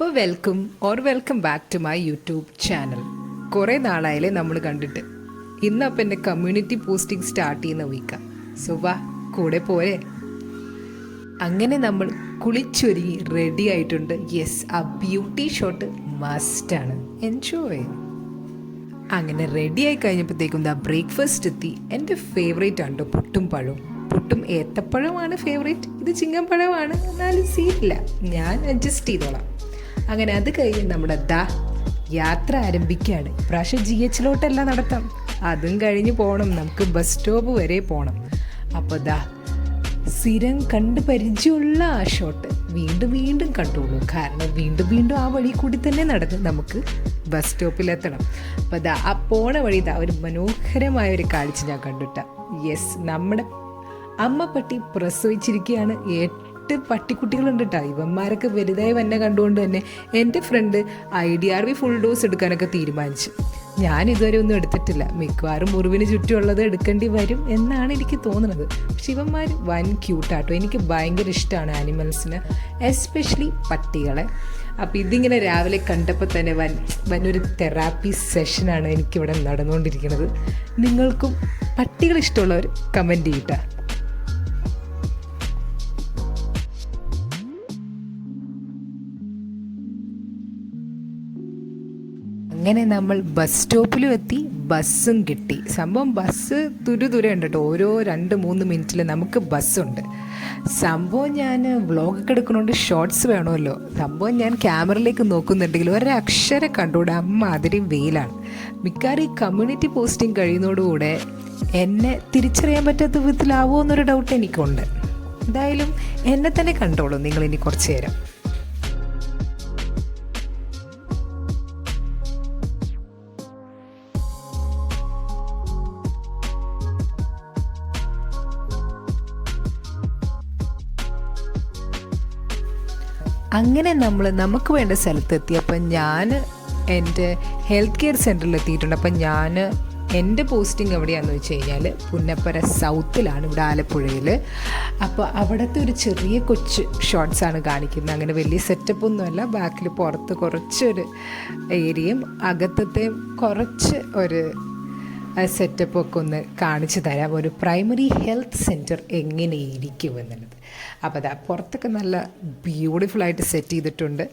അപ്പോൾ welcome back to my YouTube channel. കുറേ നാളായാലേ നമ്മൾ കണ്ടിട്ട്. ഇന്നപ്പം എൻ്റെ കമ്മ്യൂണിറ്റി പോസ്റ്റിംഗ് സ്റ്റാർട്ട് ചെയ്യുന്ന വീക്കാണ്. സോ വാ കൂടെ പോരെ. അങ്ങനെ നമ്മൾ കുളിച്ചൊരുങ്ങി റെഡി ആയിട്ടുണ്ട്. യെസ്, ആ ബ്യൂട്ടി ഷോട്ട് മസ്റ്റാണ്. എൻജോയ്. അങ്ങനെ റെഡിയായി കഴിഞ്ഞപ്പോഴത്തേക്കും ബ്രേക്ക്ഫാസ്റ്റ് എത്തി. എൻ്റെ ഫേവറേറ്റ് ആണ് പുട്ടും പഴവും. പുട്ടും ഏത്തപ്പഴമാണ് ഫേവറേറ്റ്, ഇത് ചിങ്ങപ്പഴമാണ്. എന്നാലും സീനില്ല, ഞാൻ അഡ്ജസ്റ്റ് ചെയ്തോളാം. അങ്ങനെ അത് കഴിഞ്ഞ് നമ്മുടെ യാത്ര ആരംഭിക്കുകയാണ്. പ്രാവശ്യം GH നടത്താം. അതും കഴിഞ്ഞ് പോകണം, നമുക്ക് ബസ് സ്റ്റോപ്പ് വരെ പോകണം. അപ്പോൾ സ്ഥിരം കണ്ട് പരിചയമുള്ള ആ ഷോട്ട് വീണ്ടും കണ്ടോളൂ. കാരണം വീണ്ടും ആ വഴി കൂടി തന്നെ നടന്ന് നമുക്ക് ബസ് സ്റ്റോപ്പിലെത്തണം. അപ്പോൾ ആ പോണ വഴി ഒരു മനോഹരമായൊരു കാഴ്ച ഞാൻ കണ്ടിട്ട. യെസ്, നമ്മുടെ അമ്മപ്പട്ടി പ്രസവിച്ചിരിക്കുകയാണ്. 8 പട്ടിക്കുട്ടികളുണ്ട് കേട്ടോ. ഇവന്മാരൊക്കെ വലുതായി വന്നെ കണ്ടുകൊണ്ട് തന്നെ എൻ്റെ ഫ്രണ്ട് IDRV ഫുൾ ഡോസ് എടുക്കാനൊക്കെ തീരുമാനിച്ചു. ഞാൻ ഇതുവരെ ഒന്നും എടുത്തിട്ടില്ല. മിക്കവാറും മുറിവിന് ചുറ്റുമുള്ളത് എടുക്കേണ്ടി വരും എന്നാണ് എനിക്ക് തോന്നുന്നത്. പക്ഷെ ഇവന്മാർ വൻ ക്യൂട്ടാട്ടോ. എനിക്ക് ഭയങ്കര ഇഷ്ടമാണ് ആനിമൽസിന്, എസ്പെഷ്യലി പട്ടികളെ. അപ്പോൾ ഇതിങ്ങനെ രാവിലെ കണ്ടപ്പോൾ തന്നെ വന്നൊരു തെറാപ്പി സെഷനാണ് എനിക്കിവിടെ നടന്നുകൊണ്ടിരിക്കുന്നത്. നിങ്ങൾക്കും പട്ടികൾ ഇഷ്ടമുള്ളവർ കമൻറ്റ് ചെയ്യട്ടെ. അങ്ങനെ നമ്മൾ ബസ് സ്റ്റോപ്പിലും എത്തി, ബസ്സും കിട്ടി. സംഭവം ബസ് തുരുതുര ഉണ്ട് കേട്ടോ. ഓരോ 2-3 മിനിറ്റിൽ നമുക്ക് ബസ്സുണ്ട്. സംഭവം ഞാൻ വ്ളോഗൊക്കെ എടുക്കണോണ്ട് ഷോർട്സ് വേണമല്ലോ. സംഭവം ഞാൻ ക്യാമറയിലേക്ക് നോക്കുന്നുണ്ടെങ്കിൽ ഒരക്ഷരം കണ്ടുകൂടെ, അമ്മാതിരി വെയിലാണ്. മിക്കവാറും ഈ കമ്മ്യൂണിറ്റി പോസ്റ്റിംഗ് കഴിയുന്നതോടുകൂടെ എന്നെ തിരിച്ചറിയാൻ പറ്റാത്ത വിധത്തിലാവുമോ എന്നൊരു ഡൗട്ട് എനിക്കുണ്ട്. എന്തായാലും എന്നെ തന്നെ കണ്ടോളൂ നിങ്ങളിനി കുറച്ച് നേരം. അങ്ങനെ നമുക്ക് വേണ്ട സ്ഥലത്തെത്തി. അപ്പം ഞാൻ എൻ്റെ ഹെൽത്ത് കെയർ സെൻറ്ററിൽ എത്തിയിട്ടുണ്ട്. അപ്പം ഞാൻ എൻ്റെ പോസ്റ്റിംഗ് എവിടെയാണെന്ന് വെച്ച് കഴിഞ്ഞാൽ പുന്നപ്പര സൗത്തിലാണ്, ഇവിടെ ആലപ്പുഴയിൽ. അപ്പോൾ അവിടുത്തെ ഒരു ചെറിയ കൊച്ചു ഷോട്ട്സാണ് കാണിക്കുന്നത്. അങ്ങനെ വലിയ സെറ്റപ്പൊന്നുമല്ല. ബാക്കിൽ പുറത്ത് കുറച്ചൊരു ഏരിയയും അകത്തത്തെ കുറച്ച് ഒരു സെറ്റപ്പൊക്കെ ഒന്ന് കാണിച്ചു തരാം. ഒരു പ്രൈമറി ഹെൽത്ത് സെൻറ്റർ എങ്ങനെ ഇരിക്കും എന്നുള്ളത്. അപ്പോൾ പുറത്തൊക്കെ നല്ല ബ്യൂട്ടിഫുള്ളായിട്ട് സെറ്റ് ചെയ്തിട്ടുണ്ട്.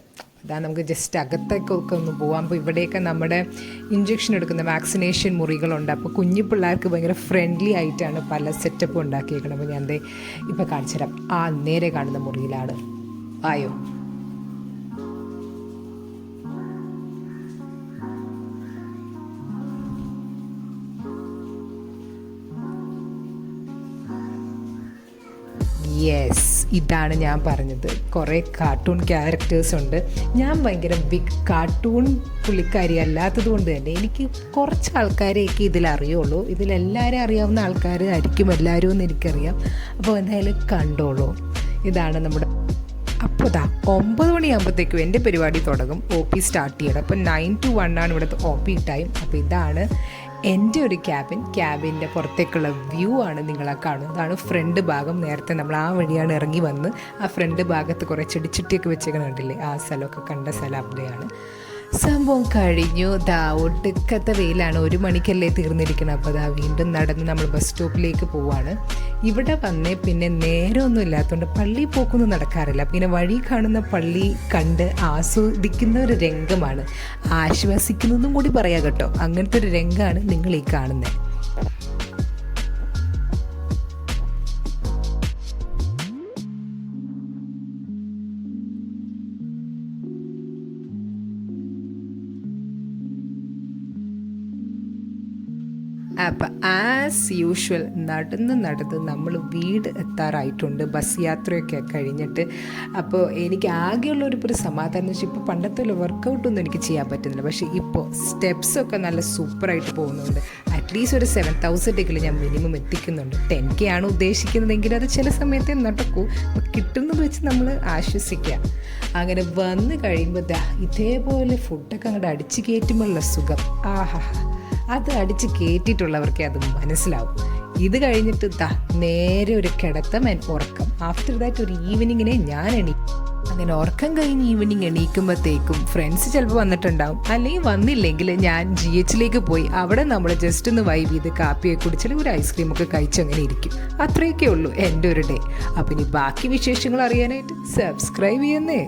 നമുക്ക് ജസ്റ്റ് അകത്തേക്കൊക്കെ ഒന്ന് പോകാം. അപ്പോൾ ഇവിടെയൊക്കെ നമ്മുടെ ഇഞ്ചക്ഷൻ എടുക്കുന്ന വാക്സിനേഷൻ മുറികളുണ്ട്. അപ്പോൾ കുഞ്ഞു പിള്ളേർക്ക് ഭയങ്കര ഫ്രണ്ട്ലി ആയിട്ടാണ് പല സെറ്റപ്പും ഉണ്ടാക്കിയേക്കണം. അപ്പോൾ ഞാൻ ഇപ്പോൾ കാണിച്ചു തരാം. നേരെ കാണുന്ന മുറിയിലാണ്. ആയോ, യെസ്, ഇതാണ് ഞാൻ പറഞ്ഞത്. കുറേ കാർട്ടൂൺ ക്യാരക്ടേഴ്സ് ഉണ്ട്. ഞാൻ ഭയങ്കര ബിഗ് കാർട്ടൂൺ പുള്ളിക്കാരി അല്ലാത്തത് കൊണ്ട് തന്നെ എനിക്ക് കുറച്ച് ആൾക്കാരെയൊക്കെ ഇതിലറിയുള്ളൂ. ഇതിലെല്ലാവരും അറിയാവുന്ന ആൾക്കാരായിരിക്കും എല്ലാവരും എന്ന് എനിക്കറിയാം. അപ്പോൾ എന്തായാലും കണ്ടോളൂ. ഇതാണ് നമ്മുടെ. അപ്പോൾ 9 മണിയാകുമ്പോഴത്തേക്കും എൻ്റെ പരിപാടി തുടങ്ങും. OP സ്റ്റാർട്ട് ചെയ്യണം. അപ്പോൾ 9 to 1 ആണ് ഇവിടുത്തെ OP ടൈം. അപ്പോൾ ഇതാണ് എൻ്റെ ഒരു ക്യാബിൻ്റെ പുറത്തേക്കുള്ള വ്യൂ ആണ് നിങ്ങളെ കാണുന്നത്. അതാണ് ഫ്രണ്ട് ഭാഗം. നേരത്തെ നമ്മൾ ആ വഴിയാണ് ഇറങ്ങി വന്ന് ആ ഫ്രണ്ട് ഭാഗത്ത് കുറേ ചെടിച്ചട്ടിയൊക്കെ വെച്ചേക്കണുണ്ടല്ലേ, ആ സ്ഥലമൊക്കെ കണ്ട സ്ഥലം അവിടെയാണ്. സംഭവം കഴിഞ്ഞു. ഒടുക്കത്തെ വെയിലാണ്. 1 മണിക്കല്ലേ തീർന്നിരിക്കണം. അപ്പോൾ വീണ്ടും നടന്ന് നമ്മൾ ബസ് സ്റ്റോപ്പിലേക്ക് പോവാണ്. ഇവിടെ വന്നേ പിന്നെ നേരമൊന്നും ഇല്ലാത്തതുകൊണ്ട് പള്ളി പോക്കൊന്നും നടക്കാറില്ല. പിന്നെ വഴി കാണുന്ന പള്ളി കണ്ട് ആസ്വദിക്കുന്ന ഒരു രംഗമാണ്. ആശ്വസിക്കുന്നതും കൂടി പറയാം കേട്ടോ. അങ്ങനത്തെ ഒരു രംഗമാണ് നിങ്ങൾ ഈ കാണുന്നത്. അപ്പം ആസ് യൂഷ്വൽ നടന്ന് നമ്മൾ വീട് എത്താറായിട്ടുണ്ട്. ബസ് യാത്രയൊക്കെ കഴിഞ്ഞിട്ട്. അപ്പോൾ എനിക്ക് ആകെയുള്ളൊരു സമാധാനം എന്ന് വെച്ചാൽ ഇപ്പോൾ പണ്ടത്തെ വർക്കൗട്ടൊന്നും എനിക്ക് ചെയ്യാൻ പറ്റുന്നില്ല. പക്ഷേ ഇപ്പോൾ സ്റ്റെപ്സൊക്കെ നല്ല സൂപ്പറായിട്ട് പോകുന്നുണ്ട്. അറ്റ്ലീസ്റ്റ് ഒരു 7,000 ഞാൻ മിനിമം എത്തിക്കുന്നുണ്ട്. 10K ആണ് ഉദ്ദേശിക്കുന്നതെങ്കിൽ അത് ചില സമയത്തെ നടക്കൂ. അപ്പോൾ കിട്ടുന്നത് വെച്ച് നമ്മൾ ആശ്വസിക്കുക. അങ്ങനെ വന്ന് കഴിയുമ്പോൾ ഇതേപോലെ ഫുഡൊക്കെ അങ്ങോട്ട് അടിച്ച് കയറ്റുമ്പോഴുള്ള സുഖം, അത് അടിച്ച് കയറ്റിയിട്ടുള്ളവർക്കേ അത് മനസ്സിലാവും. ഇത് കഴിഞ്ഞിട്ട് നേരെ ഒരു കിടത്തം ഉറക്കം. ആഫ്റ്റർ ദാറ്റ് ഒരു ഈവനിങ്ങിനെ ഞാൻ അങ്ങനെ ഉറക്കം കഴിഞ്ഞ് ഈവനിങ് എണീക്കുമ്പോഴത്തേക്കും ഫ്രണ്ട്സ് ചിലപ്പോൾ വന്നിട്ടുണ്ടാവും, അല്ലെങ്കിൽ വന്നില്ലെങ്കിൽ ഞാൻ GH പോയി അവിടെ നമ്മൾ ജസ്റ്റ് ഒന്ന് വൈബ് ചെയ്ത് കാപ്പിയൊക്കെ കുടിച്ചാൽ ഒരു ഐസ്ക്രീമൊക്കെ കഴിച്ചങ്ങനെ ഇരിക്കും. അത്രയൊക്കെ ഉള്ളൂ എൻ്റെ ഒരു ഡേ. അപ്പം ഇനി ബാക്കി വിശേഷങ്ങൾ അറിയാനായിട്ട് സബ്സ്ക്രൈബ് ചെയ്യുന്നേ.